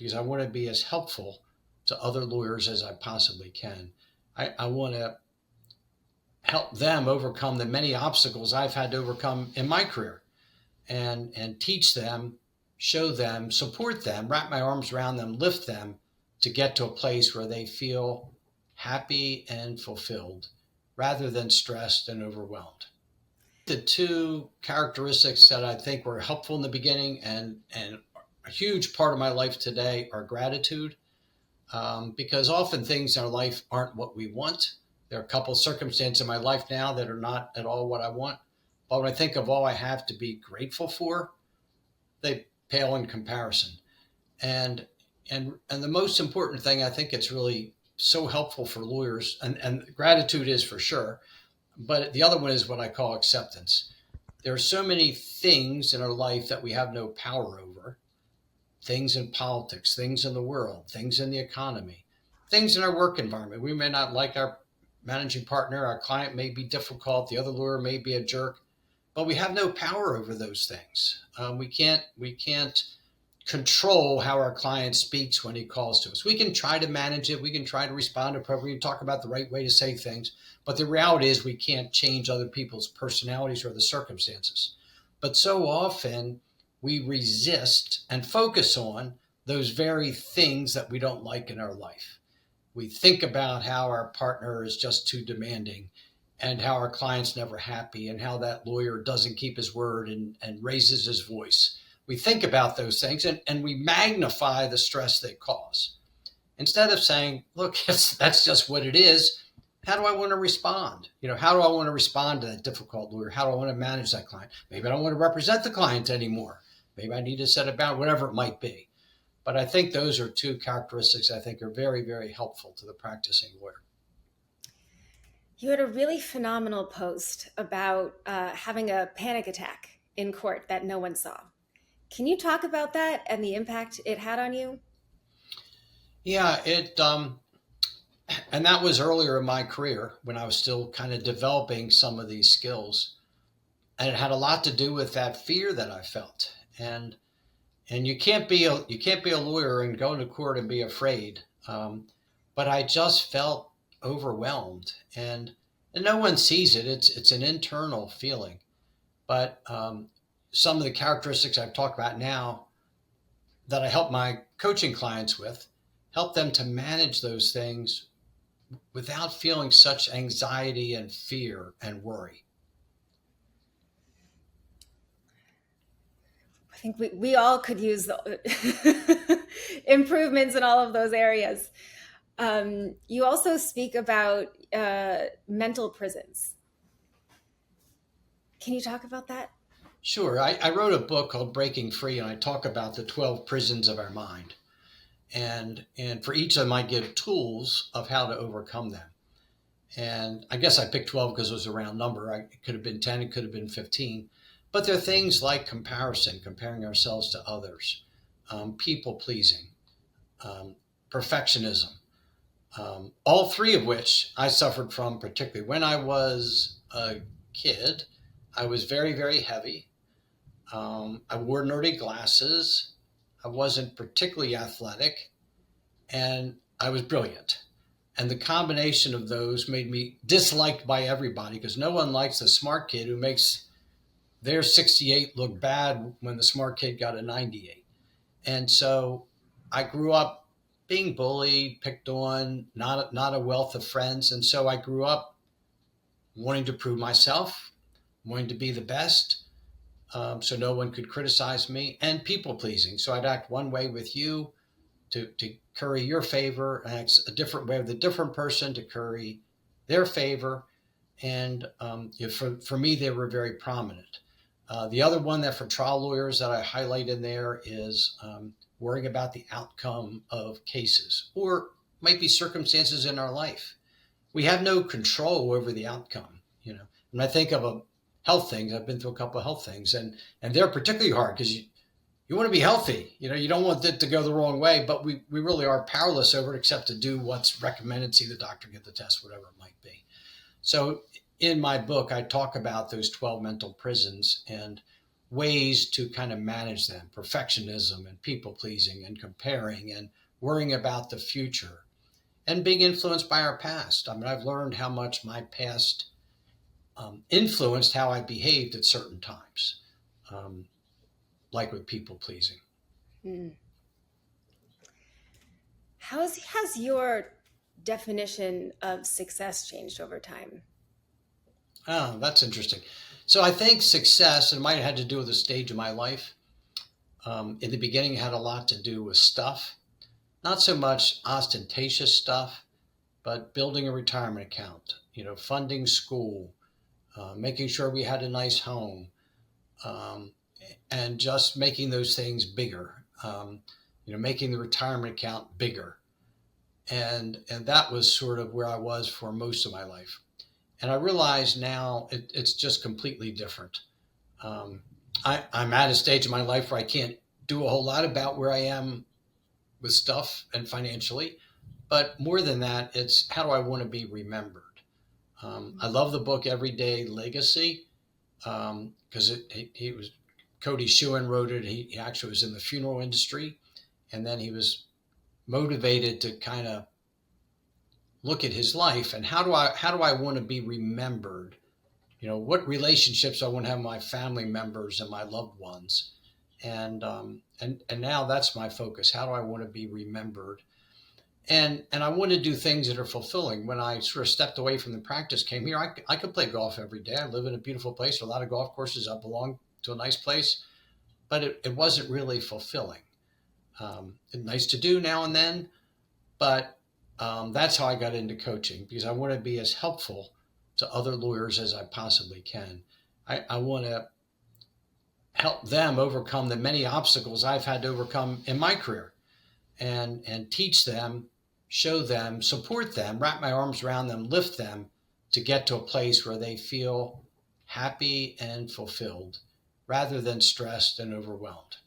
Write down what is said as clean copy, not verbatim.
because I want to be as helpful to other lawyers as I possibly can. I want to help them overcome the many obstacles I've had to overcome in my career, and teach them, show them, support them, wrap my arms around them, lift them to get to a place where they feel happy and fulfilled rather than stressed and overwhelmed. The two characteristics that I think were helpful in the beginning and a huge part of my life today are gratitude, because often things in our life aren't what we want. There are a couple of circumstances in my life now that are not at all what I want. But when I think of all I have to be grateful for, they pale in comparison. And the most important thing, I think it's really so helpful for lawyers, and gratitude is for sure, but the other one is what I call acceptance. There are so many things in our life that we have no power over. Things in politics, things in the world, things in the economy, things in our work environment. We may not like our managing partner, our client may be difficult, the other lawyer may be a jerk, but we have no power over those things. We can't control how our client speaks when he calls to us. We can try to manage it. We can try to respond appropriately, talk about the right way to say things. But the reality is we can't change other people's personalities or the circumstances. But so often we resist and focus on those very things that we don't like in our life. We think about how our partner is just too demanding, and how our client's never happy, and how that lawyer doesn't keep his word and raises his voice. We think about those things and we magnify the stress they cause. Instead of saying, look, that's just what it is. How do I want to respond? How do I want to respond to that difficult lawyer? How do I want to manage that client? Maybe I don't want to represent the client anymore. Maybe I need to set about whatever it might be. But I think those are two characteristics I think are very, very helpful to the practicing lawyer. You had a really phenomenal post about having a panic attack in court that no one saw. Can you talk about that and the impact it had on you? Yeah, and that was earlier in my career when I was still kind of developing some of these skills. And it had a lot to do with that fear that I felt. And you can't be a lawyer and go into court and be afraid. But I just felt overwhelmed, and no one sees it. It's an internal feeling. But some of the characteristics I've talked about now that I help my coaching clients with, help them to manage those things without feeling such anxiety and fear and worry. I think we all could use the improvements in all of those areas. You also speak about mental prisons. Can you talk about that? Sure. I wrote a book called Breaking Free, and I talk about the 12 prisons of our mind. And for each of them, I give tools of how to overcome them. And I guess I picked 12 because it was a round number. It could have been 10, it could have been 15. But there are things like comparison, comparing ourselves to others, people pleasing, perfectionism, all three of which I suffered from, particularly when I was a kid. I was very, very heavy. I wore nerdy glasses. I wasn't particularly athletic, and I was brilliant. And the combination of those made me disliked by everybody, because no one likes the smart kid who makes their 68 look bad when the smart kid got a 98. And so I grew up being bullied, picked on, not a wealth of friends. And so I grew up wanting to prove myself, wanting to be the best, so no one could criticize me, and people pleasing. So I'd act one way with you to curry your favor, and act a different way with a different person to curry their favor. And for me, they were very prominent. The other one that for trial lawyers that I highlight in there is worrying about the outcome of cases, or might be circumstances in our life. We have no control over the outcome. When I think of health things, I've been through a couple of health things, and they're particularly hard because you want to be healthy. You don't want it to go the wrong way, but we really are powerless over it except to do what's recommended, see the doctor, get the test, whatever it might be. So in my book, I talk about those 12 mental prisons and ways to kind of manage them: perfectionism and people pleasing and comparing and worrying about the future and being influenced by our past. I mean, I've learned how much my past influenced how I behaved at certain times, um, like with people pleasing. Mm. Has your definition of success changed over time? Oh, that's interesting. So I think success, and it might have had to do with the stage of my life. In the beginning, it had a lot to do with stuff, not so much ostentatious stuff, but building a retirement account, funding school, making sure we had a nice home, um, and just making those things bigger. Making the retirement account bigger, and that was sort of where I was for most of my life. And I realize now it's just completely different. Um, I'm at a stage in my life where I can't do a whole lot about where I am with stuff and financially, but more than that, it's how do I want to be remembered? I love the book Everyday Legacy, because he was Cody Shewan wrote it. He actually was in the funeral industry, and then he was motivated to kind of look at his life and how do I want to be remembered? What relationships I want to have with my family members and my loved ones, and now that's my focus. How do I want to be remembered? And I want to do things that are fulfilling. When I sort of stepped away from the practice, came here, I could play golf every day. I live in a beautiful place, a lot of golf courses. I belong to a nice place, but it wasn't really fulfilling. It's nice to do now and then, but that's how I got into coaching, because I want to be as helpful to other lawyers as I possibly can. I want to help them overcome the many obstacles I've had to overcome in my career, and teach them, show them, support them, wrap my arms around them, lift them to get to a place where they feel happy and fulfilled rather than stressed and overwhelmed.